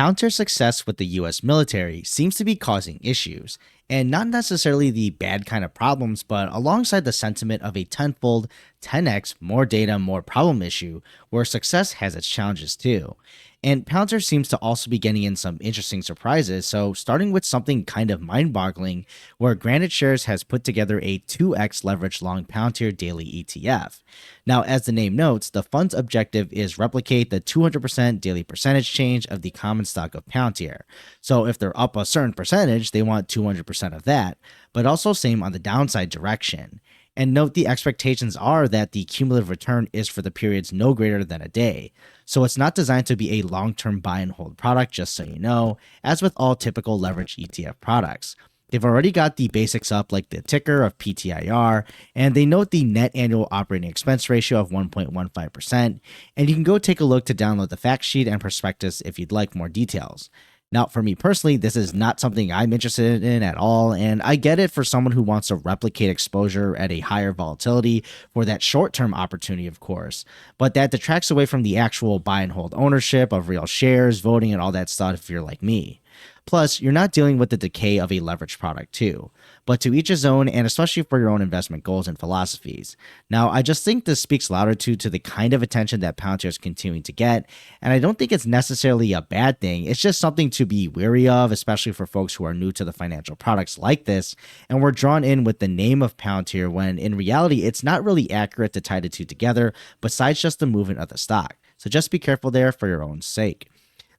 Palantir's success with the US military seems to be causing issues, and not necessarily the bad kind of problems, but alongside the sentiment of a tenfold, 10x more data, more problem issue, where success has its challenges too. And Palantir seems to also be getting in some interesting surprises, so starting with something kind of mind-boggling, where Granite Shares has put together a 2x leverage long Palantir daily ETF. Now, as the name notes, the fund's objective is replicate the 200% daily percentage change of the common stock of Palantir. So if they're up a certain percentage, they want 200% of that, but also same on the downside direction. And note the expectations are that the cumulative return is for the periods no greater than a day. So it's not designed to be a long-term buy and hold product, just so you know, as with all typical leverage ETF products. They've already got the basics up like the ticker of PTIR, and they note the net annual operating expense ratio of 1.15%, and you can go take a look to download the fact sheet and prospectus if you'd like more details. Now, for me personally, this is not something I'm interested in at all, and I get it for someone who wants to replicate exposure at a higher volatility for that short-term opportunity, of course, but that detracts away from the actual buy and hold ownership of real shares, voting, and all that stuff if you're like me. Plus, you're not dealing with the decay of a leveraged product too, but to each his own, and especially for your own investment goals and philosophies. Now, I just think this speaks louder to the kind of attention that Palantir is continuing to get, and I don't think it's necessarily a bad thing. It's just something to be wary of, especially for folks who are new to the financial products like this, and we're drawn in with the name of Palantir when in reality, it's not really accurate to tie the two together, besides just the movement of the stock. So just be careful there for your own sake.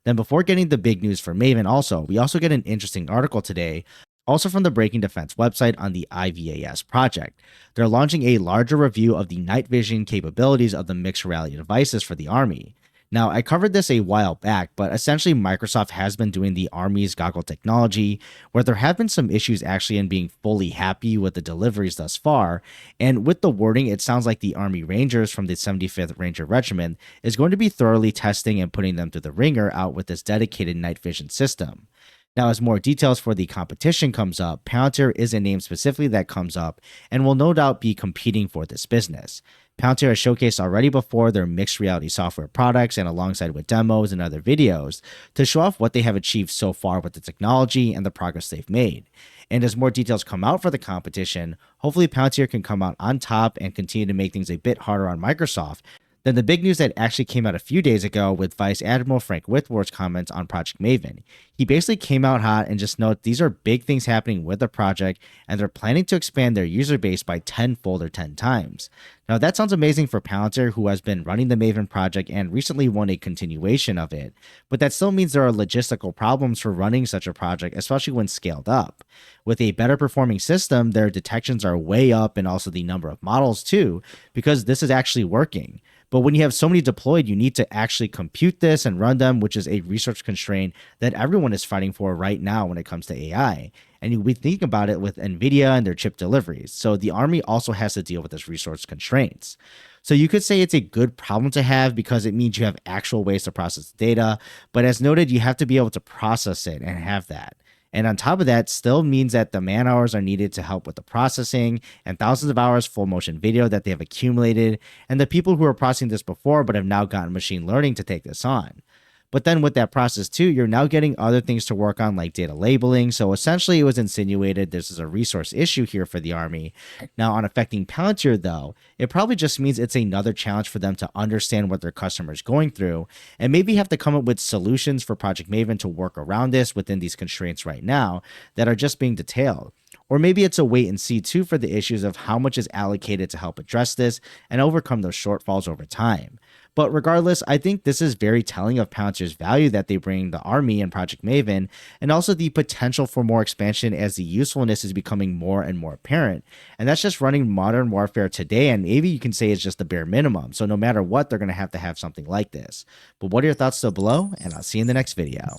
Then before getting the big news for Maven we also get an interesting article today, also from the Breaking Defense website on the IVAS project. They're launching a larger review of the night vision capabilities of the mixed reality devices for the Army. Now, I covered this a while back, but essentially Microsoft has been doing the Army's goggle technology, where there have been some issues actually in being fully happy with the deliveries thus far, and with the wording, it sounds like the Army Rangers from the 75th Ranger Regiment is going to be thoroughly testing and putting them through the ringer out with this dedicated night vision system. Now, as more details for the competition comes up, Palantir is a name specifically that comes up and will no doubt be competing for this business. Palantir has showcased already before their mixed reality software products and alongside with demos and other videos to show off what they have achieved so far with the technology and the progress they've made. And as more details come out for the competition, hopefully Palantir can come out on top and continue to make things a bit harder on Microsoft. Then the big news that actually came out a few days ago with Vice Admiral Frank Whitworth's comments on Project Maven. He basically came out hot and just noted these are big things happening with the project and they're planning to expand their user base by tenfold or 10 times. Now that sounds amazing for Palantir, who has been running the Maven project and recently won a continuation of it, but that still means there are logistical problems for running such a project, especially when scaled up. With a better performing system, their detections are way up and also the number of models too, because this is actually working. But when you have so many deployed, you need to actually compute this and run them, which is a resource constraint that everyone is fighting for right now when it comes to AI. And we think about it with NVIDIA and their chip deliveries. So the Army also has to deal with this resource constraints. So you could say it's a good problem to have because it means you have actual ways to process the data. But as noted, you have to be able to process it and have that. And on top of that, still means that the man hours are needed to help with the processing and thousands of hours full motion video that they have accumulated, and the people who were processing this before but have now gotten machine learning to take this on. But then with that process too, you're now getting other things to work on like data labeling. So essentially it was insinuated this is a resource issue here for the Army. Now on affecting Palantir though, it probably just means it's another challenge for them to understand what their customers going through and maybe have to come up with solutions for Project Maven to work around this within these constraints right now that are just being detailed. Or maybe it's a wait and see too for the issues of how much is allocated to help address this and overcome those shortfalls over time. But regardless, I think this is very telling of Palantir's value that they bring the Army and Project Maven, and also the potential for more expansion as the usefulness is becoming more and more apparent. And that's just running modern warfare today, and maybe you can say it's just the bare minimum. So no matter what, they're going to have something like this. But what are your thoughts still below? And I'll see you in the next video.